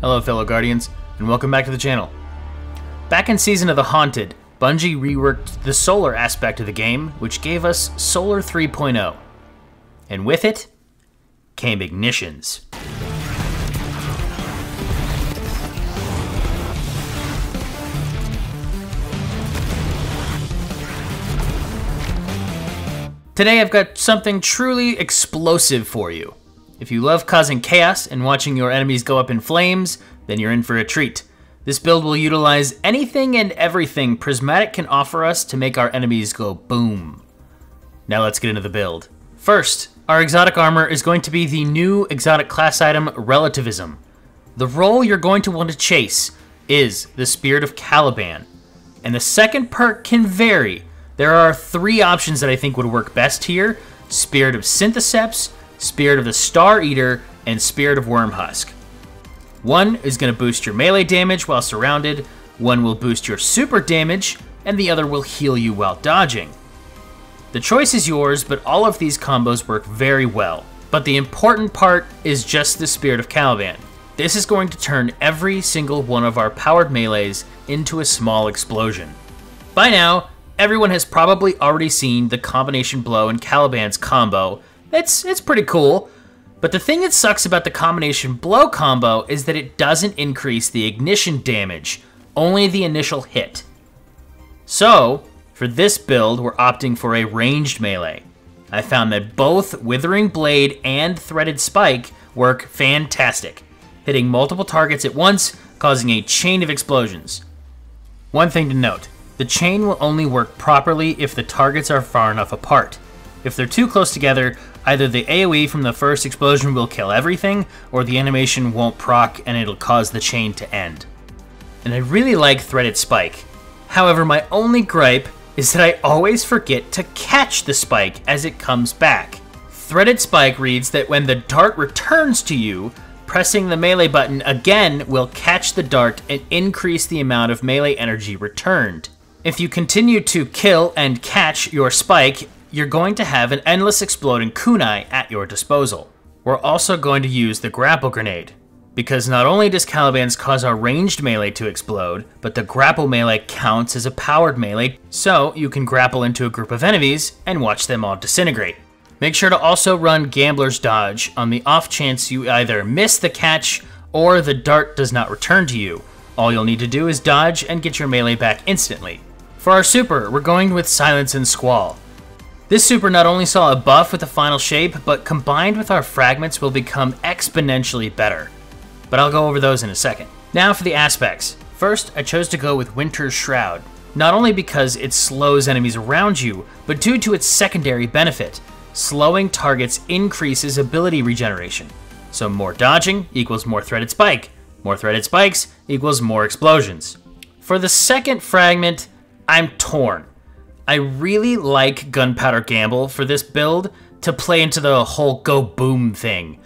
Hello fellow Guardians, and welcome back to the channel. Back in Season of the Haunted, Bungie reworked the solar aspect of the game, which gave us Solar 3.0. And with it, came ignitions. Today I've got something truly explosive for you. If you love causing chaos and watching your enemies go up in flames, then you're in for a treat. This build will utilize anything and everything Prismatic can offer us to make our enemies go boom. Now let's get into the build. First, our exotic armor is going to be the new exotic class item, Relativism. The role you're going to want to chase is the Spirit of Caliban, and the second perk can vary. There are 3 options that I think would work best here: Spirit of Syntheseps, Spirit of the Star Eater, and Spirit of Wormhusk. One is going to boost your melee damage while surrounded, one will boost your super damage, and the other will heal you while dodging. The choice is yours, but all of these combos work very well. But the important part is just the Spirit of Caliban. This is going to turn every single one of our powered melees into a small explosion. By now, everyone has probably already seen the combination blow in Caliban's combo. It's pretty cool, but the thing that sucks about the combination blow combo is that it doesn't increase the ignition damage, only the initial hit. So, for this build, we're opting for a ranged melee. I found that both Withering Blade and Threaded Spike work fantastic, hitting multiple targets at once, causing a chain of explosions. One thing to note, the chain will only work properly if the targets are far enough apart. If they're too close together, either the AoE from the first explosion will kill everything, or the animation won't proc and it'll cause the chain to end. And I really like Threaded Spike. However, my only gripe is that I always forget to catch the spike as it comes back. Threaded Spike reads that when the dart returns to you, pressing the melee button again will catch the dart and increase the amount of melee energy returned. If you continue to kill and catch your spike, you're going to have an endless exploding kunai at your disposal. We're also going to use the grapple grenade, because not only does Caliban's cause our ranged melee to explode, but the grapple melee counts as a powered melee, so you can grapple into a group of enemies and watch them all disintegrate. Make sure to also run Gambler's Dodge on the off chance you either miss the catch or the dart does not return to you. All you'll need to do is dodge and get your melee back instantly. For our super, we're going with Silence and Squall. This super not only saw a buff with the final shape, but combined with our fragments will become exponentially better. But I'll go over those in a second. Now for the aspects. First, I chose to go with Winter's Shroud, not only because it slows enemies around you, but due to its secondary benefit. Slowing targets increases ability regeneration. So more dodging equals more Threaded Spike. More Threaded Spikes equals more explosions. For the second fragment, I'm torn. I really like Gunpowder Gamble for this build to play into the whole go boom thing.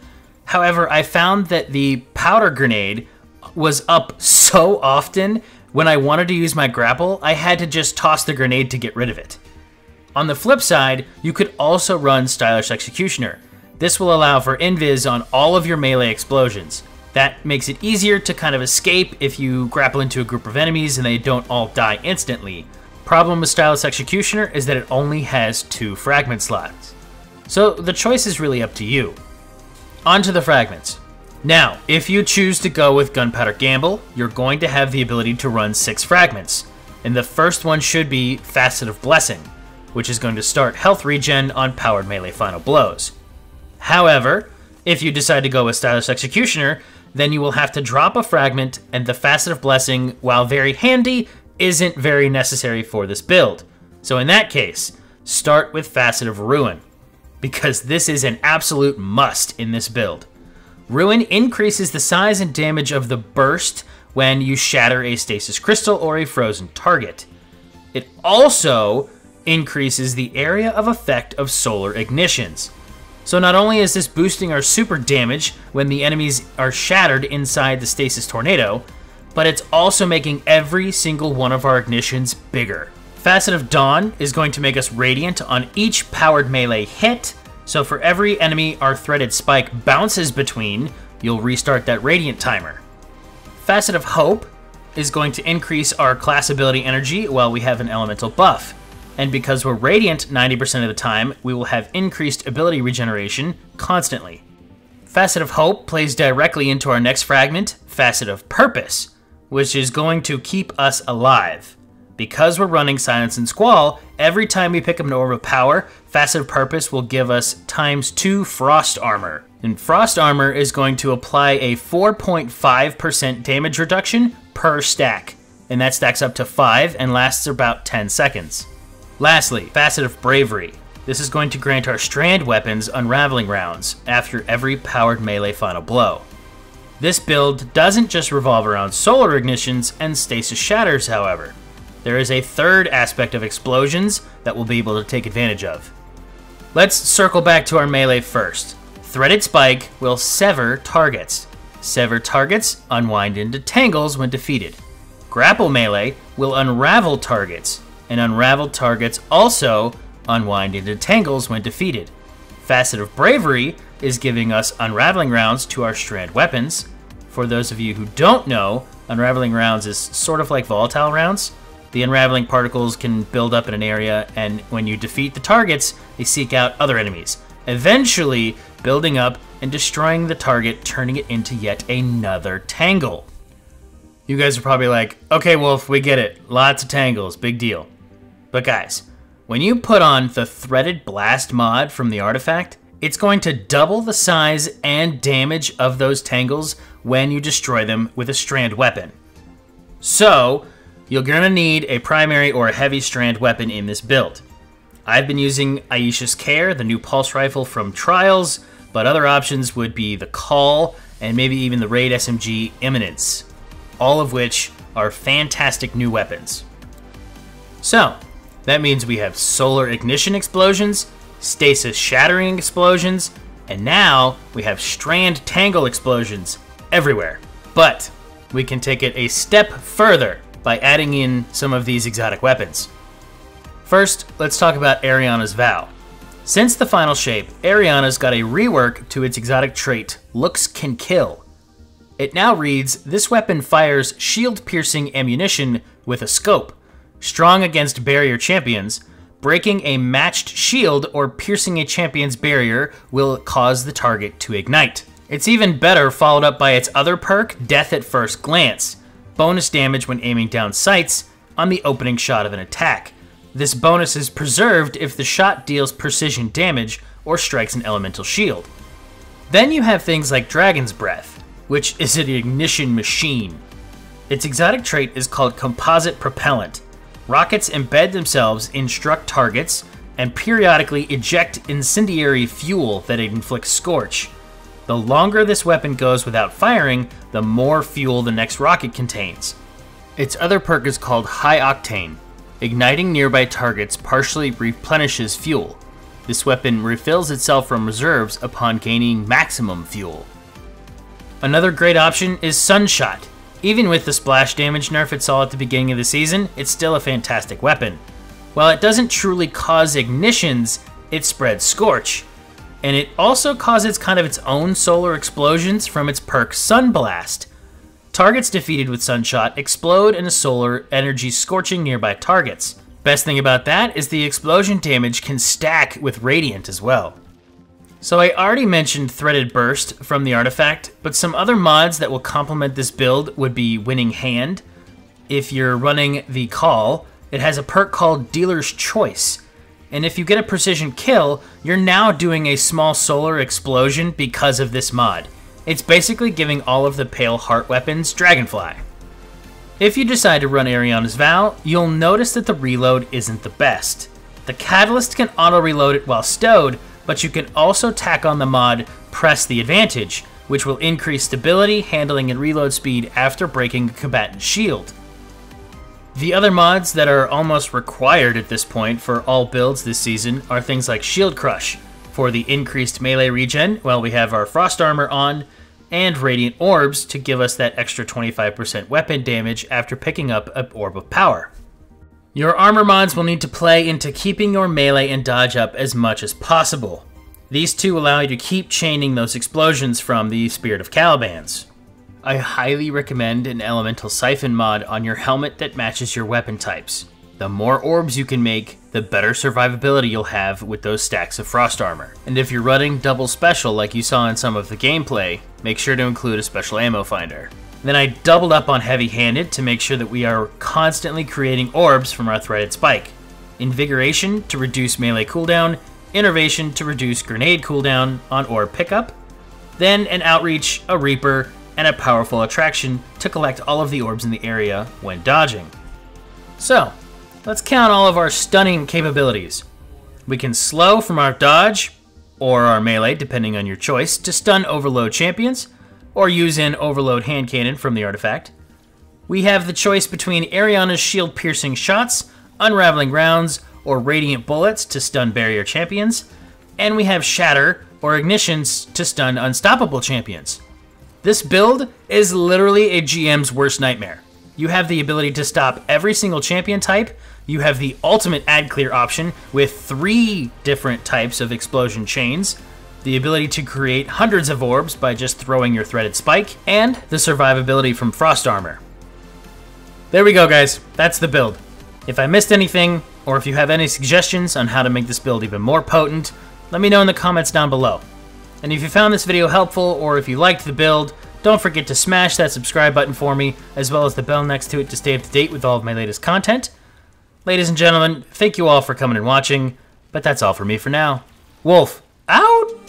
However, I found that the powder grenade was up so often when I wanted to use my grapple, I had to just toss the grenade to get rid of it. On the flip side, you could also run Stylish Executioner. This will allow for invis on all of your melee explosions. That makes it easier to kind of escape if you grapple into a group of enemies and they don't all die instantly. Problem with Stylish Executioner is that it only has 2 fragment slots. So the choice is really up to you. On to the fragments. Now, if you choose to go with Gunpowder Gamble, you're going to have the ability to run 6 fragments. And the first one should be Facet of Blessing, which is going to start health regen on powered melee final blows. However, if you decide to go with Stylish Executioner, then you will have to drop a fragment, and the Facet of Blessing, while very handy, isn't very necessary for this build. So in that case, start with Facet of Ruin, because this is an absolute must in this build. Ruin increases the size and damage of the burst when you shatter a stasis crystal or a frozen target. It also increases the area of effect of solar ignitions. So not only is this boosting our super damage when the enemies are shattered inside the stasis tornado, but it's also making every single one of our ignitions bigger. Facet of Dawn is going to make us radiant on each powered melee hit, so for every enemy our Threaded Spike bounces between, you'll restart that radiant timer. Facet of Hope is going to increase our class ability energy while we have an elemental buff. And because we're radiant 90% of the time, we will have increased ability regeneration constantly. Facet of Hope plays directly into our next fragment, Facet of Purpose, which is going to keep us alive. Because we're running Silence and Squall, every time we pick up an Orb of Power, Facet of Purpose will give us ×2 Frost Armor. And Frost Armor is going to apply a 4.5% damage reduction per stack. And that stacks up to 5 and lasts about 10 seconds. Lastly, Facet of Bravery. This is going to grant our strand weapons Unraveling rounds after every powered melee final blow. This build doesn't just revolve around solar ignitions and stasis shatters, however. There is a third aspect of explosions that we'll be able to take advantage of. Let's circle back to our melee first. Threaded Spike will sever targets. Sever targets unwind into tangles when defeated. Grapple Melee will unravel targets, and unraveled targets also unwind into tangles when defeated. Facet of Bravery is giving us unraveling rounds to our strand weapons. For those of you who don't know, unraveling rounds is sort of like volatile rounds. The unraveling particles can build up in an area, and when you defeat the targets, they seek out other enemies, eventually building up and destroying the target, turning it into yet another tangle. You guys are probably like, okay, Wolf, we get it. Lots of tangles, big deal. But guys, when you put on the Threaded Blast mod from the artifact, it's going to double the size and damage of those tangles when you destroy them with a strand weapon. So, you're going to need a primary or a heavy strand weapon in this build. I've been using Aisha's Care, the new pulse rifle from Trials, but other options would be the Call and maybe even the Raid SMG Imminence, all of which are fantastic new weapons. So, that means we have solar ignition explosions, stasis shattering explosions, and now we have strand tangle explosions everywhere. But we can take it a step further by adding in some of these exotic weapons. First, let's talk about Eriana's Vow. Since the final shape, Eriana's got a rework to its exotic trait, Looks Can Kill. It now reads, this weapon fires shield-piercing ammunition with a scope, strong against barrier champions. Breaking a matched shield or piercing a champion's barrier will cause the target to ignite. It's even better followed up by its other perk, Death at First Glance. Bonus damage when aiming down sights on the opening shot of an attack. This bonus is preserved if the shot deals precision damage or strikes an elemental shield. Then you have things like Dragon's Breath, which is an ignition machine. Its exotic trait is called Composite Propellant. Rockets embed themselves in struck targets and periodically eject incendiary fuel that inflicts scorch. The longer this weapon goes without firing, the more fuel the next rocket contains. Its other perk is called High Octane. Igniting nearby targets partially replenishes fuel. This weapon refills itself from reserves upon gaining maximum fuel. Another great option is Sunshot. Even with the splash damage nerf it saw at the beginning of the season, it's still a fantastic weapon. While it doesn't truly cause ignitions, it spreads scorch. And it also causes kind of its own solar explosions from its perk Sunblast. Targets defeated with Sunshot explode in a solar energy scorching nearby targets. Best thing about that is the explosion damage can stack with Radiant as well. So I already mentioned Threaded Burst from the artifact, but some other mods that will complement this build would be Winning Hand. If you're running the Call, it has a perk called Dealer's Choice. And if you get a precision kill, you're now doing a small solar explosion because of this mod. It's basically giving all of the Pale Heart weapons Dragonfly. If you decide to run Eriana's Vow, you'll notice that the reload isn't the best. The Catalyst can auto-reload it while stowed, but you can also tack on the mod Press the Advantage, which will increase stability, handling, and reload speed after breaking a combatant's shield. The other mods that are almost required at this point for all builds this season are things like Shield Crush for the increased melee regen while we have our Frost Armor on, and Radiant Orbs to give us that extra 25% weapon damage after picking up an Orb of Power. Your armor mods will need to play into keeping your melee and dodge up as much as possible. These two allow you to keep chaining those explosions from the Spirit of Calibans. I highly recommend an Elemental Siphon mod on your helmet that matches your weapon types. The more orbs you can make, the better survivability you'll have with those stacks of frost armor. And if you're running double special like you saw in some of the gameplay, make sure to include a special ammo finder. Then I doubled up on heavy-handed to make sure that we are constantly creating orbs from our threaded spike. Invigoration to reduce melee cooldown, Innervation to reduce grenade cooldown on orb pickup, then an Outreach, a Reaper, and a Powerful Attraction to collect all of the orbs in the area when dodging. So, let's count all of our stunning capabilities. We can slow from our dodge, or our melee depending on your choice, to stun overload champions, or use an overload hand cannon from the artifact. We have the choice between Eriana's shield-piercing shots, unraveling rounds, or radiant bullets to stun barrier champions, and we have Shatter or Ignitions to stun unstoppable champions. This build is literally a GM's worst nightmare. You have the ability to stop every single champion type, you have the ultimate ad clear option with 3 different types of explosion chains, the ability to create hundreds of orbs by just throwing your threaded spike, and the survivability from frost armor. There we go, guys. That's the build. If I missed anything, or if you have any suggestions on how to make this build even more potent, let me know in the comments down below. And if you found this video helpful, or if you liked the build, don't forget to smash that subscribe button for me, as well as the bell next to it to stay up to date with all of my latest content. Ladies and gentlemen, thank you all for coming and watching, but that's all for me for now. Wolf, out!